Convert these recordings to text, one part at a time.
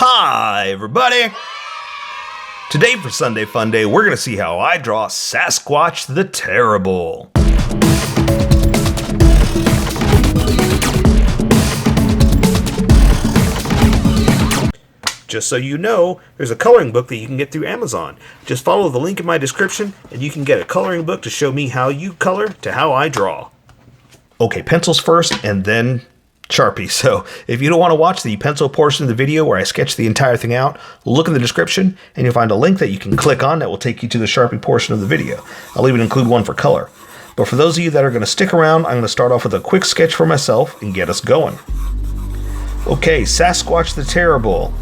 Hi, everybody! Today for Sunday Funday, we're going to see how I draw Sasquatch the Terrible. Just so you know, there's a coloring book that you can get through Amazon. Just follow the link in my description, and you can get a coloring book to show me how you color to how I draw. Okay, pencils first, and then Sharpie. So if you don't want to watch the pencil portion of the video where I sketch the entire thing out, look in the description and you'll find a link that you can click on that will take you to the Sharpie portion of the video. I'll even include one for color. But for those of you that are going to stick around, I'm going to start off with a quick sketch for myself and get us going. Okay, Sasquatch the Terrible,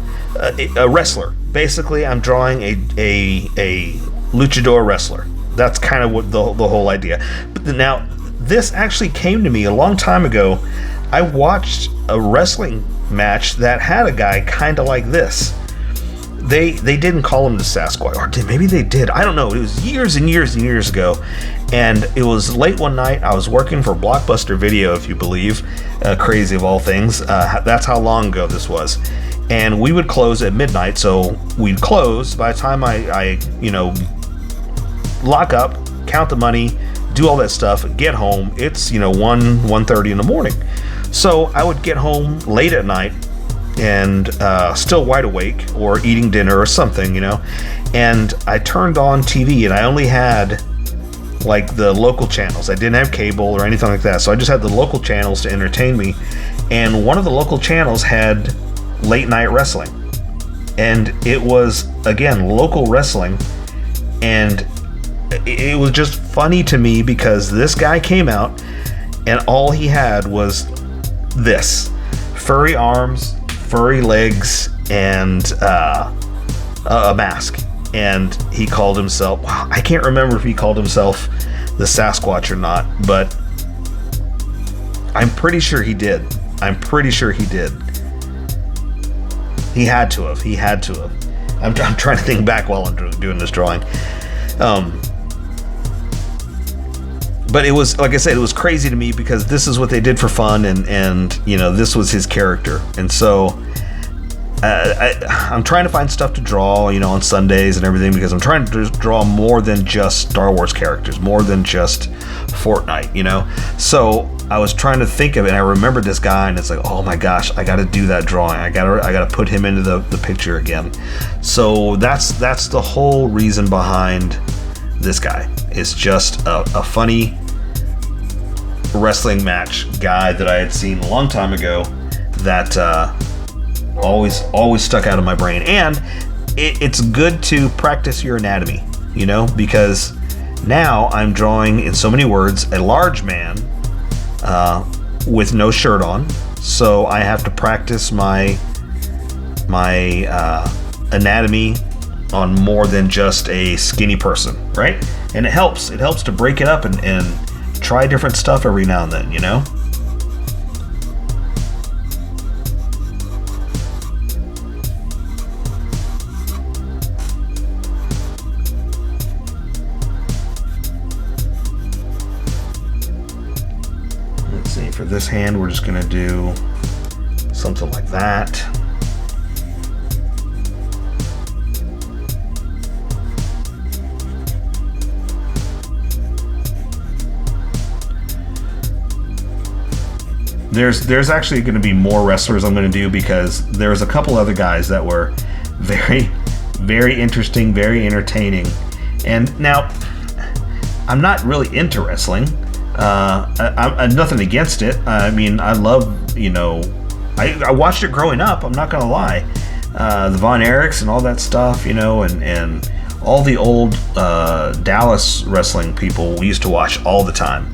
a wrestler. Basically, I'm drawing a luchador wrestler. That's kind of what the whole idea. But now, this actually came to me a long time ago. I watched a wrestling match that had a guy kind of like this. They didn't call him the Sasquatch, or maybe they did. I don't know. It was years and years and years ago, and it was late one night. I was working for Blockbuster Video, if you believe, crazy of all things. That's how long ago this was. And we would close at midnight, so we'd close. By the time I lock up, count the money, do all that stuff, get home, it's 1:30 in the morning. So I would get home late at night and still wide awake or eating dinner or something, and I turned on TV and I only had like the local channels. I didn't have cable or anything like that, so I just had the local channels to entertain me, and one of the local channels had late night wrestling, and it was, again, local wrestling, and it was just funny to me because this guy came out and all he had was this: furry arms, furry legs, and a mask. And he called himself, I can't remember if he called himself the Sasquatch or not, but I'm pretty sure he did. He had to have. I'm trying to think back while I'm doing this drawing. But it was, like I said, it was crazy to me because this is what they did for fun, and this was his character. And so I'm trying to find stuff to draw, on Sundays and everything, because I'm trying to draw more than just Star Wars characters, more than just Fortnite, So I was trying to think of it, and I remembered this guy, and it's like, oh my gosh, I got to do that drawing. I got to put him into the picture again. So that's the whole reason behind this guy. It's just a funny wrestling match guy that I had seen a long time ago that always stuck out of my brain. And it's good to practice your anatomy, because now I'm drawing, in so many words, a large man with no shirt on. So I have to practice my anatomy on more than just a skinny person, right? And it helps to break it up and try different stuff every now and then, Let's see, for this hand we're just gonna do something like that. There's actually going to be more wrestlers I'm going to do, because there's a couple other guys that were very, very interesting, very entertaining. And now, I'm not really into wrestling. I'm nothing against it. I mean, I love, I watched it growing up, I'm not going to lie. The Von Erichs and all that stuff, and all the old Dallas wrestling people we used to watch all the time.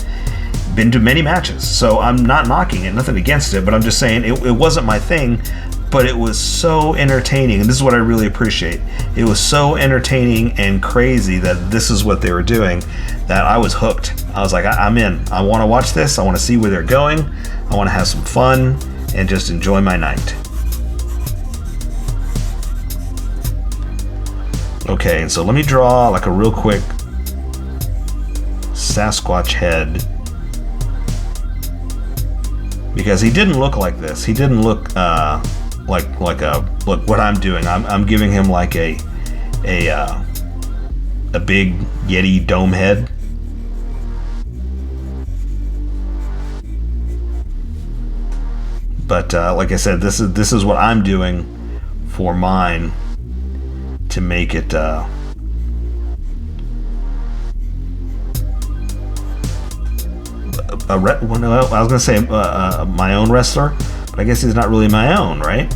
Been to many matches, so I'm not knocking it, nothing against it, but I'm just saying it wasn't my thing, but it was so entertaining, and this is what I really appreciate. It was so entertaining and crazy that this is what they were doing, that I was hooked. I was like, I'm in. I want to watch this. I want to see where they're going. I want to have some fun and just enjoy my night. Okay, and so let me draw like a real quick Sasquatch head. because he didn't look like this. He didn't look look what I'm doing. I'm giving him like a big Yeti dome head. But like I said, this is what I'm doing for mine to make it I was gonna say my own wrestler, but I guess he's not really my own, right?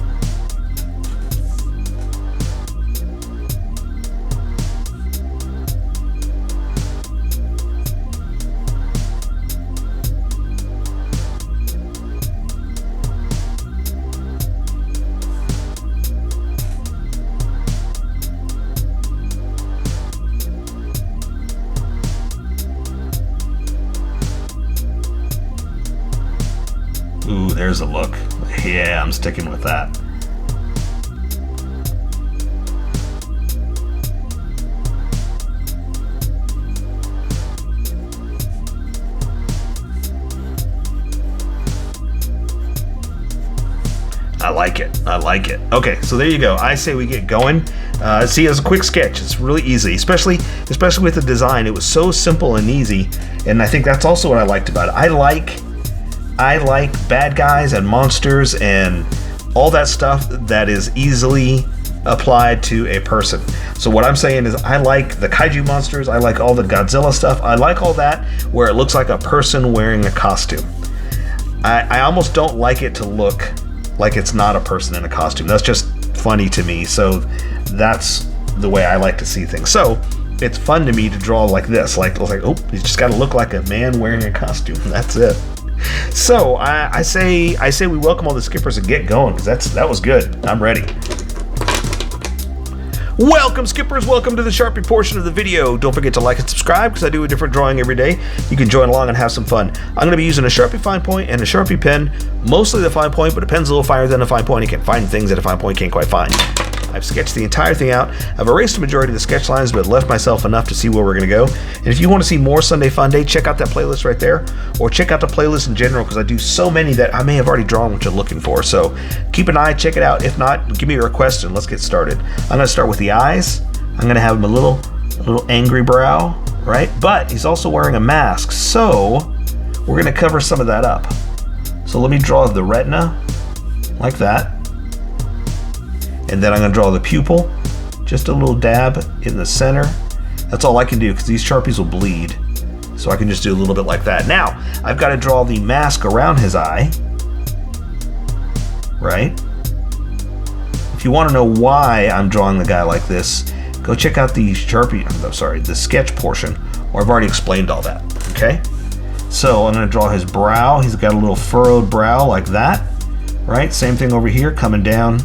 Ooh, there's a look. Yeah, I'm sticking with that. I like it. I like it. Okay, so there you go. I say we get going. See, as a quick sketch, it's really easy, especially with the design. It was so simple and easy, and I think that's also what I liked about it. I like bad guys and monsters and all that stuff that is easily applied to a person. So what I'm saying is I like the kaiju monsters, I like all the Godzilla stuff, I like all that where it looks like a person wearing a costume. I almost don't like it to look like it's not a person in a costume. That's just funny to me, so that's the way I like to see things. So it's fun to me to draw like this, like oh, you just gotta look like a man wearing a costume. That's it. So I say we welcome all the skippers and get going, because that was good. I'm ready. Welcome skippers, welcome to the Sharpie portion of the video. Don't forget to like and subscribe, because I do a different drawing every day. You can join along and have some fun. I'm going to be using a Sharpie fine point and a Sharpie pen, mostly the fine point, but a pen's a little finer than a fine point. You can find things that a fine point can't quite find. I've sketched the entire thing out. I've erased the majority of the sketch lines, but left myself enough to see where we're going to go. And if you want to see more Sunday Funday, check out that playlist right there, or check out the playlist in general, because I do so many that I may have already drawn what you're looking for. So keep an eye, check it out. If not, give me a request and let's get started. I'm going to start with the eyes. I'm going to have him a little angry brow, right? But he's also wearing a mask, so we're going to cover some of that up. So let me draw the retina like that. And then I'm going to draw the pupil, just a little dab in the center. That's all I can do, because these Sharpies will bleed. So I can just do a little bit like that. Now, I've got to draw the mask around his eye, right? If you want to know why I'm drawing the guy like this, go check out the the sketch portion, or I've already explained all that, okay? So I'm going to draw his brow. He's got a little furrowed brow like that, right? Same thing over here, coming down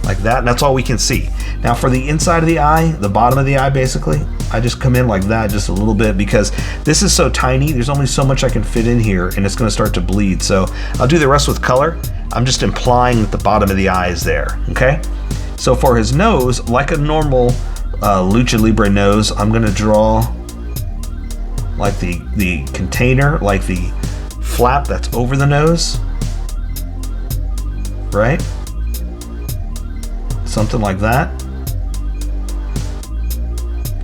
like that, and that's all we can see. Now for the inside of the eye, the bottom of the eye basically, I just come in like that just a little bit, because this is so tiny, there's only so much I can fit in here, and it's going to start to bleed. So I'll do the rest with color. I'm just implying that the bottom of the eye is there, okay? So for his nose, like a normal Lucha Libre nose, I'm going to draw like the container, like the flap that's over the nose, right? Something like that.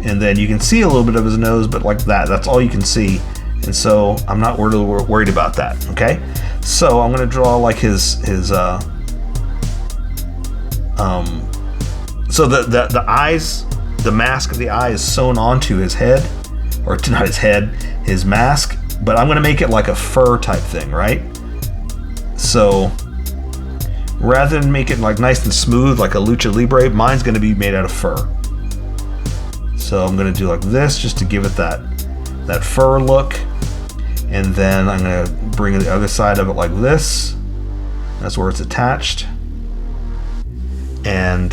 And then you can see a little bit of his nose, but like that, that's all you can see. And so I'm not really worried about that, okay? So I'm gonna draw like his so the eyes, the mask of the eye is sewn onto his head, or not his head, his mask, but I'm gonna make it like a fur type thing, right? So rather than make it like nice and smooth like a Lucha Libre, mine's going to be made out of fur. So I'm going to do like this just to give it that fur look. And then I'm going to bring the other side of it like this. That's where it's attached. And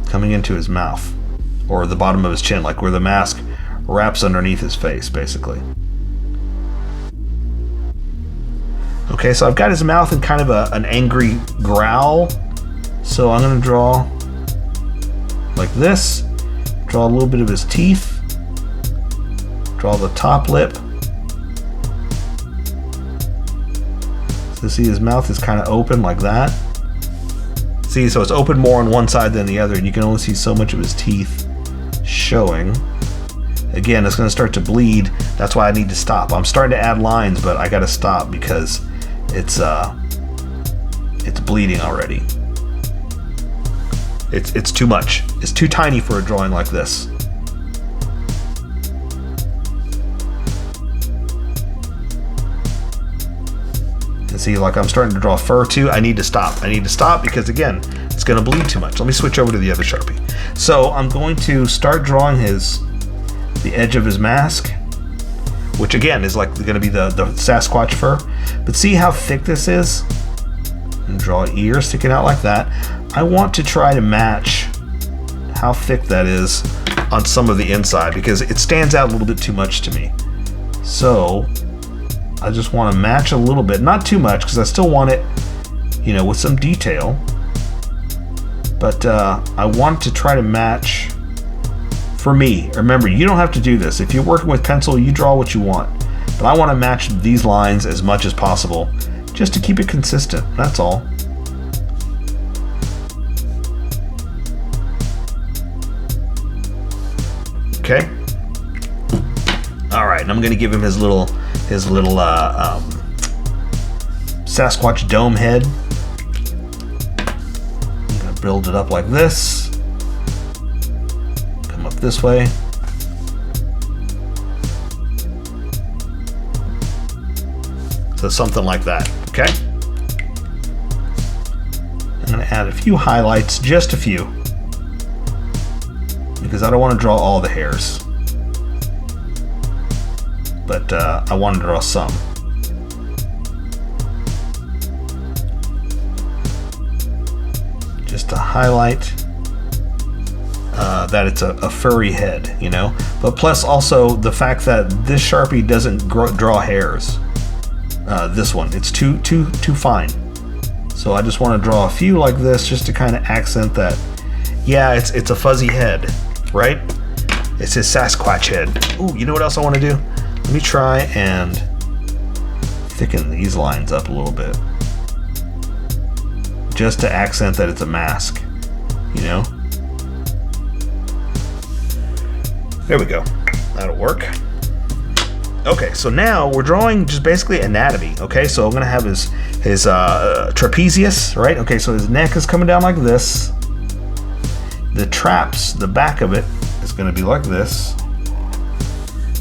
coming into his mouth, or the bottom of his chin, like where the mask wraps underneath his face, basically. Okay, so I've got his mouth in kind of an angry growl. So I'm going to draw like this, draw a little bit of his teeth, draw the top lip, So see, his mouth is kind of open like that. See, so it's open more on one side than the other, and you can only see so much of his teeth showing. Again, it's going to start to bleed. That's why I need to stop. I'm starting to add lines, but I got to stop because it's bleeding already. It's too much. It's too tiny for a drawing like this. And see, like I'm starting to draw fur too. I need to stop. I need to stop because again, it's going to bleed too much. Let me switch over to the other Sharpie. So I'm going to start drawing the edge of his mask, which again is like going to be the Sasquatch fur. But see how thick this is? And draw an ear sticking out like that. I want to try to match how thick that is on some of the inside because it stands out a little bit too much to me. So I just want to match a little bit, not too much because I still want it, you know, with some detail. But I want to try to match for me. Remember, you don't have to do this. If you're working with pencil, you draw what you want. But I want to match these lines as much as possible just to keep it consistent. That's all. Okay. All right, and I'm gonna give him his little Sasquatch dome head. I'm gonna build it up like this. Come up this way. So something like that. Okay. I'm gonna add a few highlights, just a few, because I don't want to draw all the hairs, but I want to draw some. Just to highlight that it's a furry head, you know, but plus also the fact that this Sharpie doesn't draw hairs. This one, it's too fine. So I just want to draw a few like this just to kind of accent that, yeah, it's a fuzzy head. Right? It's his Sasquatch head. Ooh, you know what else I want to do? Let me try and thicken these lines up a little bit. Just to accent that it's a mask, you know? There we go. That'll work. Okay, so now we're drawing just basically anatomy, okay? So I'm gonna have his trapezius, right? Okay, so his neck is coming down like this. The traps, the back of it is going to be like this,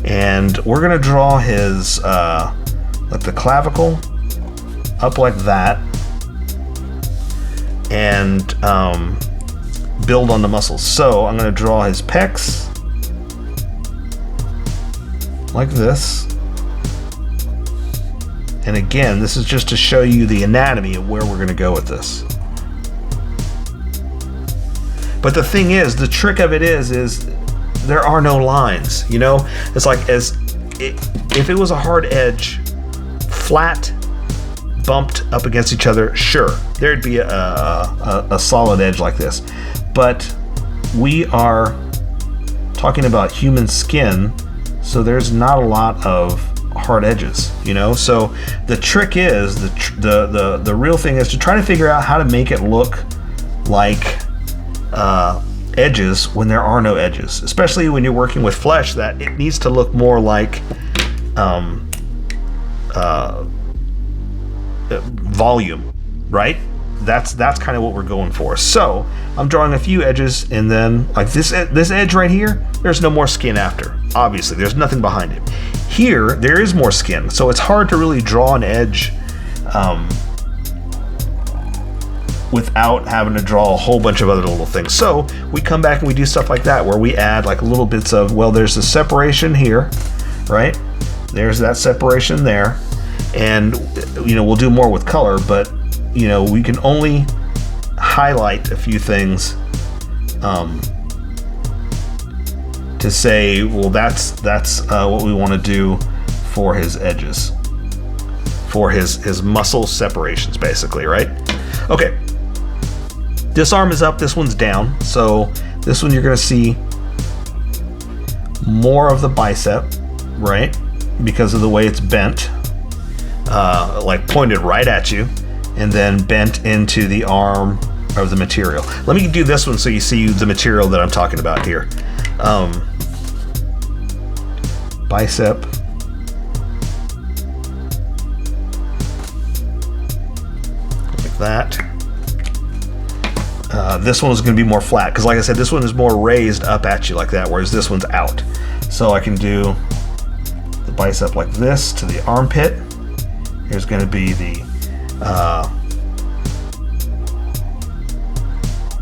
and we're going to draw his like the clavicle up like that, and build on the muscles. So I'm going to draw his pecs like this, and again, this is just to show you the anatomy of where we're going to go with this. But the thing is, the trick of it is there are no lines, you know? It's like if it was a hard edge, flat, bumped up against each other, sure, there'd be a solid edge like this. But we are talking about human skin, so there's not a lot of hard edges, you know? So the trick is, the real thing is to try to figure out how to make it look like edges when there are no edges, especially when you're working with flesh, that it needs to look more like volume, right? That's kind of what we're going for. So I'm drawing a few edges, and then like this edge right here, there's no more skin after. Obviously, there's nothing behind it. Here, there is more skin, so it's hard to really draw an edge without having to draw a whole bunch of other little things. So we come back and we do stuff like that, where we add like little bits of, well, there's a separation here, right? There's that separation there, and you know, we'll do more with color, but you know, we can only highlight a few things to say, well, that's what we want to do for his edges, for his muscle separations, basically, right? Okay. This arm is up, this one's down. So this one you're gonna see more of the bicep, right? Because of the way it's bent. like pointed right at you, and then bent into the arm of the material. Let me do this one so you see the material that I'm talking about here. Bicep. Like that. This one is going to be more flat because, like I said, this one is more raised up at you like that, whereas this one's out. So I can do the bicep like this to the armpit. Here's going to be the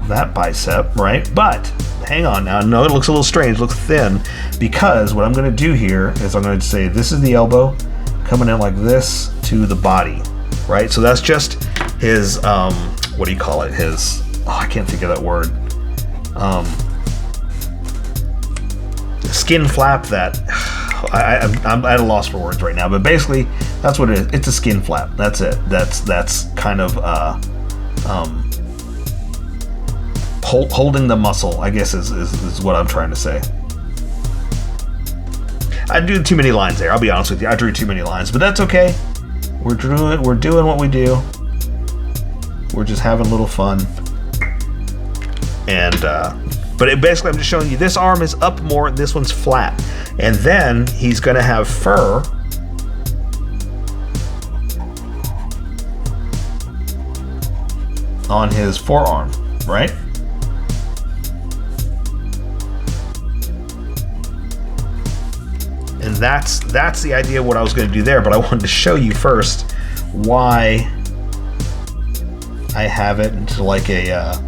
that bicep, right? But hang on now. No, it looks a little strange, it looks thin, because what I'm going to do here is I'm going to say this is the elbow coming in like this to the body, right? So that's just his what do you call it? His I can't think of that word. Skin flap that I'm at a loss for words right now, but basically that's what it is. It's a skin flap. That's it. That's kind of holding the muscle, I guess is what I'm trying to say. I drew too many lines there. I'll be honest with you. I drew too many lines, but that's okay. We're doing what we do. We're just having a little fun. And but basically I'm just showing you this arm is up more, this one's flat. And then he's going to have fur on his forearm, right? And that's the idea of what I was going to do there, but I wanted to show you first why I have it into like a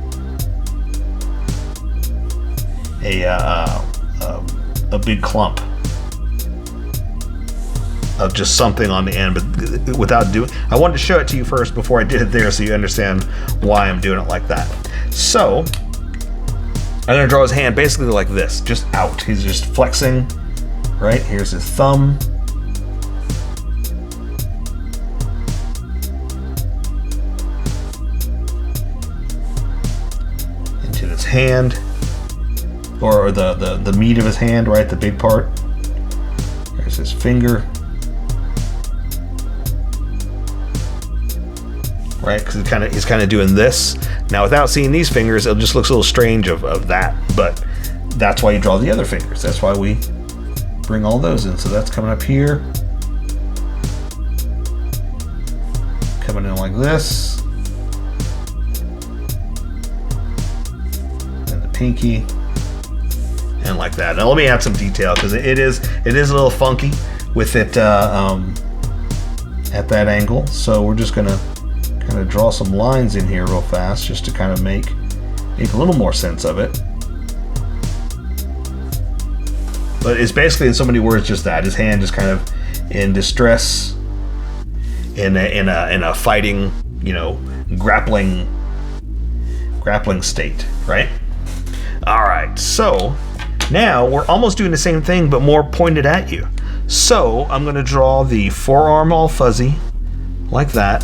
big clump of just something on the end, but without doing. I wanted to show it to you first before I did it there, so you understand why I'm doing it like that. So I'm gonna draw his hand basically like this, just out. He's just flexing. Right here's his thumb. Into his hand. Or the meat of his hand, right? The big part. There's his finger. Right? Because he's kind of doing this. Now, without seeing these fingers, it just looks a little strange of that. But that's why you draw the other fingers. That's why we bring all those in. So that's coming up here. Coming in like this. And the pinky. And like that. Now let me add some detail because it is a little funky with it at that angle. So we're just gonna kind of draw some lines in here real fast just to kind of make a little more sense of it. But it's basically in so many words just that. His hand is kind of in distress, in a fighting, grappling state, right? All right, so now we're almost doing the same thing, but more pointed at you. So I'm going to draw the forearm all fuzzy, like that.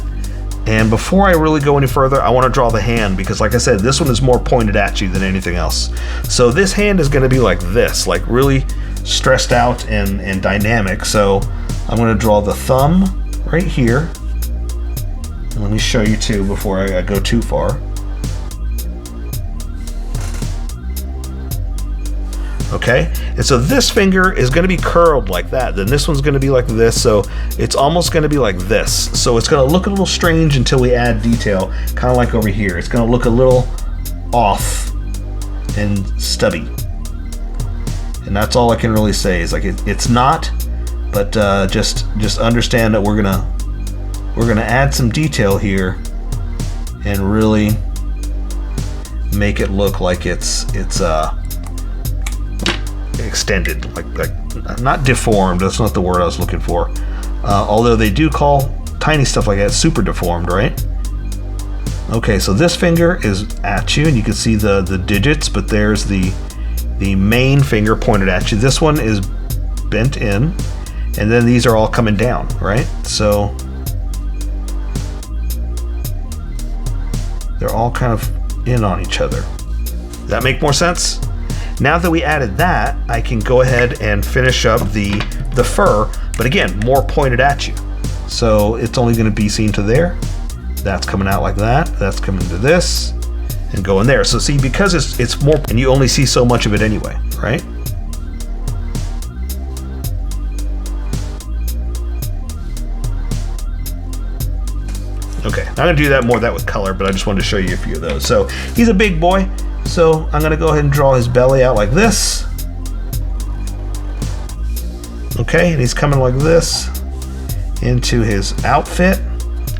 And before I really go any further, I want to draw the hand because, like I said, this one is more pointed at you than anything else. So this hand is going to be like this, like really stressed out and dynamic. So I'm going to draw the thumb right here. And let me show you too before I go too far. Okay, and so this finger is going to be curled like that. Then this one's going to be like this, so it's almost going to be like this. So it's going to look a little strange until we add detail, kind of like over here. It's going to look a little off and stubby. And that's all I can really say is like it's not, but just understand that we're gonna add some detail here and really make it look like it's extended, like not deformed. That's not the word I was looking for. Although they do call tiny stuff like that super deformed, right? Okay, so this finger is at you, and you can see the digits, but there's the main finger pointed at you. This one is bent in, and then these are all coming down, right? So they're all kind of in on each other. Does that make more sense? Now that we added that, I can go ahead and finish up the fur, but again, more pointed at you. So it's only going to be seen to there. That's coming out like that. That's coming to this and going there. So see, because it's more, and you only see so much of it anyway, right? Okay, I'm gonna do that more of that with color, but I just wanted to show you a few of those. So he's a big boy, so I'm gonna go ahead and draw his belly out like this. Okay, and he's coming like this into his outfit.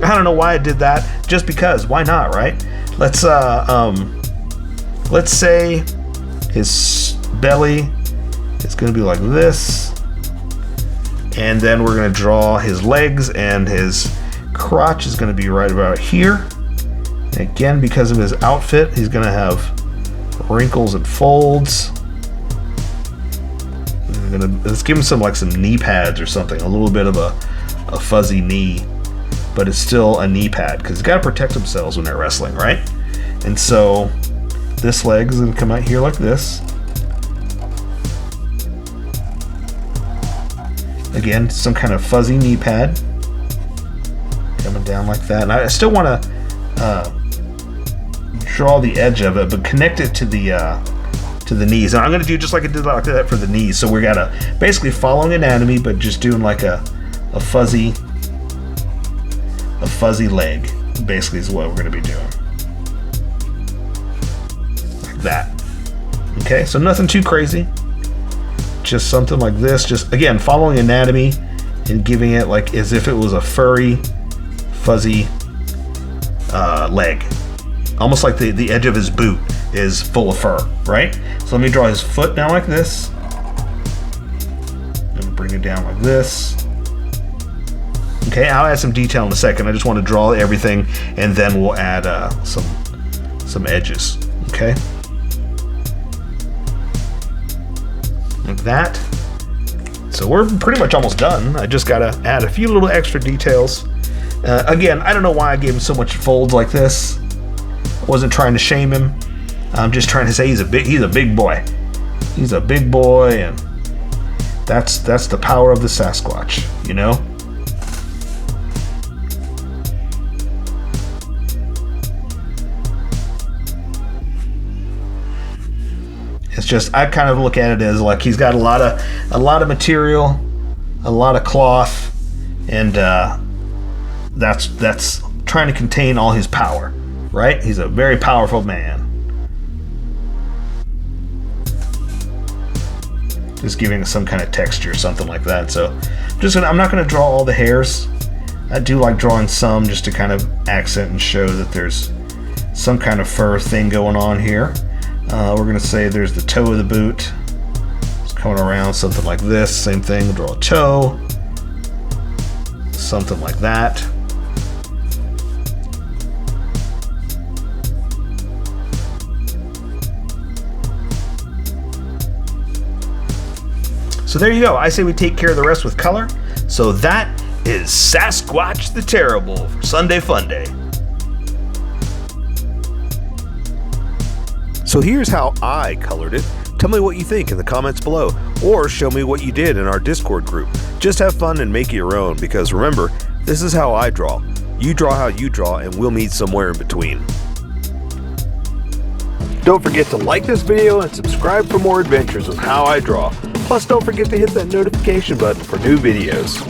I don't know why I did that, just because, why not, right? Let's say his belly is gonna be like this, and then we're gonna draw his legs, and his crotch is gonna be right about here. And again, because of his outfit, he's gonna have wrinkles and folds. Let's give him some knee pads or something, a little bit of a fuzzy knee, but it's still a knee pad because he's got to protect themselves when they're wrestling, right? And so this leg is going to come out here like this. Again, some kind of fuzzy knee pad coming down like that. And I still want to draw the edge of it, but connect it to the knees. And I'm going to do just like I did like that for the knees. So we're gonna basically following anatomy, but just doing like a fuzzy leg, basically, is what we're going to be doing. Like that. Okay, so nothing too crazy. Just something like this. Just, again, following anatomy and giving it like as if it was a furry, fuzzy leg. Almost like the edge of his boot is full of fur, right? So let me draw his foot now like this. And bring it down like this. Okay, I'll add some detail in a second. I just want to draw everything, and then we'll add some edges. Okay, like that. So we're pretty much almost done. I just gotta add a few little extra details. Again, I don't know why I gave him so much folds like this. I wasn't trying to shame him. I'm just trying to say he's a big boy. He's a big boy, and that's the power of the Sasquatch, you know? It's just, I kind of look at it as like he's got a lot of material, a lot of cloth, and that's trying to contain all his power, right? He's a very powerful man. Just giving some kind of texture, something like that. So I'm not going to draw all the hairs. I do like drawing some just to kind of accent and show that there's some kind of fur thing going on here. We're going to say there's the toe of the boot. It's coming around, something like this. Same thing, we'll draw a toe. Something like that. So there you go. I say we take care of the rest with color. So that is Sasquatch the Terrible for Sunday Funday. So here's how I colored it. Tell me what you think in the comments below, or show me what you did in our Discord group. Just have fun and make it your own, because remember, this is how I draw. You draw how you draw, and we'll meet somewhere in between. Don't forget to like this video and subscribe for more adventures with How I Draw. Plus, don't forget to hit that notification button for new videos.